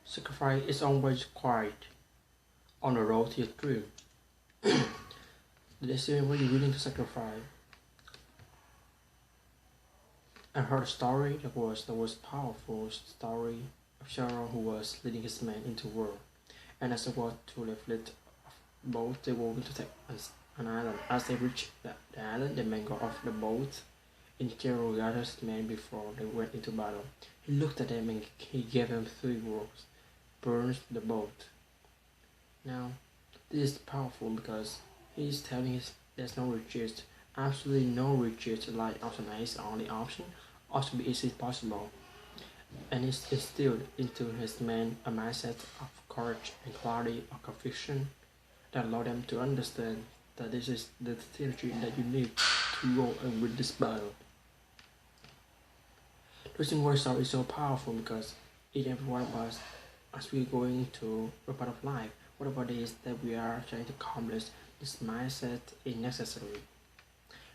Sacrifice is always quiet on the road to your dream. The decision when you're willing to sacrifice. I heard a story that was the most powerful story of Sharon who was leading his men into war. And as they walked to the fleet of boat, they were going to take an island. As they reached the island, the men got off the boat and Sharon gathered his men before they went into battle. He looked at them and he gave them 3 words. Burn the boat. Now, this is powerful because he is telling us there's no retreat, absolutely no retreat. Like option A is the only option. Option B is possible, and it's instilled into his men a mindset of courage and clarity of conviction that allow them to understand that this is the strategy that you need to go and win this battle. The reason why story is so powerful because each and every one of us, as we're going to a part of life, whatever it is that we are trying to accomplish, this mindset is necessary.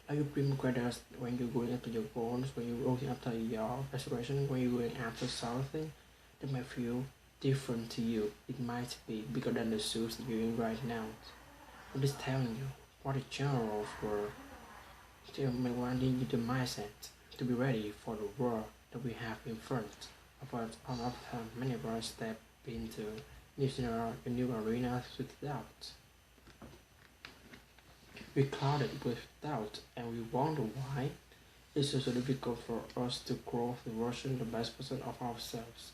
Like you bring greatest when you're going after your goals, when you're going after your aspiration, when you're going after something that might feel different to you. It might be bigger than the shoes that you're in right now. I'm just telling you what the general for wanting you the mindset to be ready for the world that we have in front of us. All of time, many of us step into new arenas with doubt. We clouded with doubt and we wonder why it's so difficult for us to grow the version, the best version of ourselves.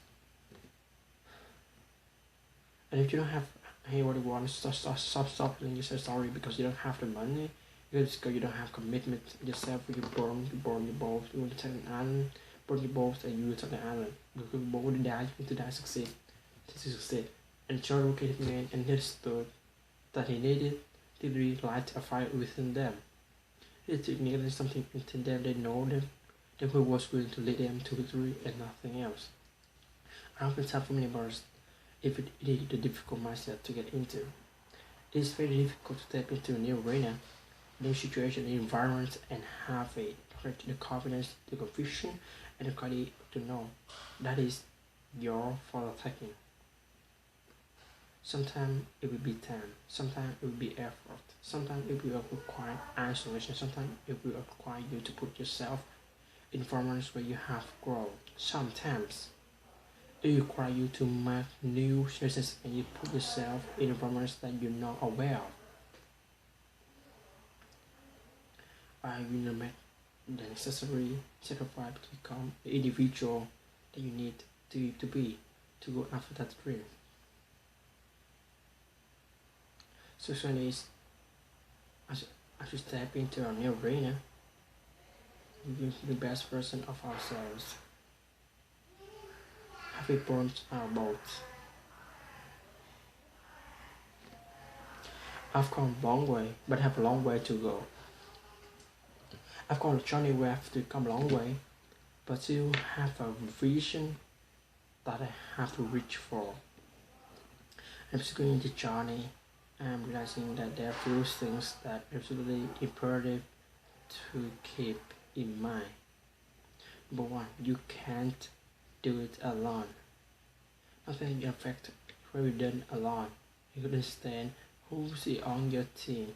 And if you don't have anybody wants stop and you say sorry because you don't have the money, because you don't have commitment yourself, you burn your boat, you want to take an island, burn your boat and you will take the island. Because you want to die, you want to die succeed. To succeed. And John looked at me and understood that he needed to relight a fire within them. He needed to ignite something within them. They know them who was willing to lead them to victory and nothing else. I often tell for many birds if it is a difficult mindset to get into. It is very difficult to step into a new arena, new situation, new environment, and have the confidence, the conviction, and the clarity to know that is your for the taking. Sometimes it will be time, sometimes it will be effort, sometimes it will require isolation, sometimes it will require you to put yourself in environments where you have grown. Sometimes it requires you to make new choices and you put yourself in environments that you're not aware of. I will make the necessary sacrifice to become the individual that you need to be to go after that dream. So is as we step into our new arena, we be the best version of ourselves. Have we burnt our boats? I've come a long way, but have a long way to go. I've gone a journey where I have to come a long way, but still have a vision that I have to reach for. I'm still going the journey. I'm realizing that there are few things that are absolutely imperative to keep in mind. Number one, you can't do it alone. Nothing in effect will be done alone. You understand who's on your team,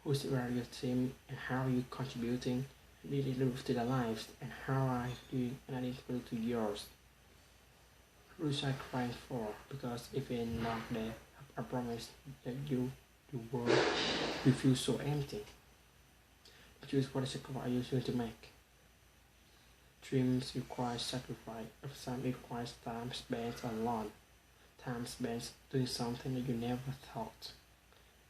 who's around your team, and how are you contributing to their lives, and how are you adding to yours. Who is I crying for? Because if you're not there, I promise that the world will feel so empty. But choose what sacrifice are you going to make. Dreams require sacrifice. Every time it requires time spent alone. Time spent doing something that you never thought.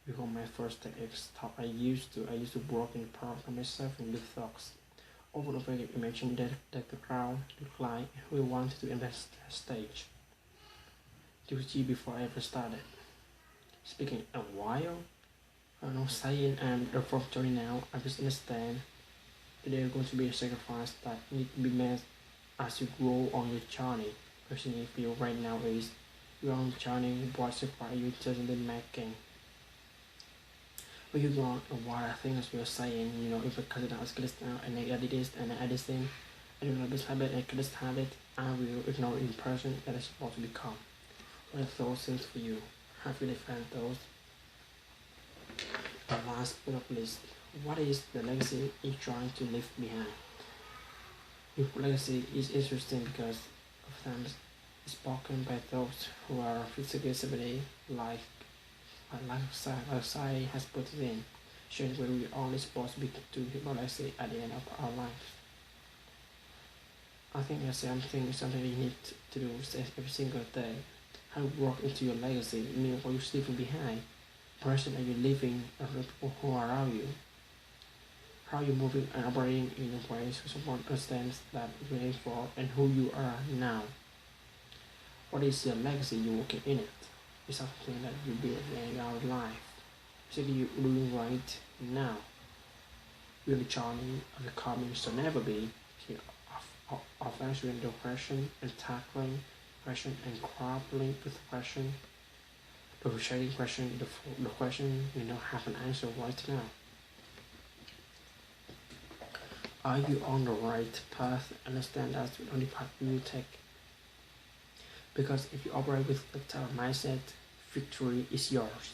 Before my first TEDx talk, I used to work in the park by myself in good thoughts. Over and over again, imagine that the crowd, the client, who wanted to invest stage. It was years before I ever started. Speaking a while, I know saying and from journey now, I just understand that there are going to be a sacrifice that need to be made as you grow on your journey. Personally, if you right now is you're on the journey, what sacrifice you just in the making. When you go on what I think as we are saying, if I cut it out, I this now and I edit this and I add this thing, I do not this habit and cut this habit, I will ignore in person that is supposed to become. What those things for you? Have you defined those? And last but not least, what is the legacy you're trying to leave behind? Your legacy is interesting because often it's spoken by those who are physically disability, like society has put it in, showing where we are only supposed to be to hit our legacy at the end of our life. I think that's something you need to do every single day. How you work into your legacy, meaning what you're leaving behind. Person are you living and the people who are around you? How you moving and operating in a way so someone understands that you're aiming for and who you are now. What is your legacy you're working in it? It's something that you build in your life. Basically you're doing right now. Really journey of becoming so never be of answering the question and tackling question and grappling with the question, the frustrating question, the question you don't have an answer right now. Are you on the right path? Understand that's the only path you take. Because if you operate with the type of mindset, victory is yours.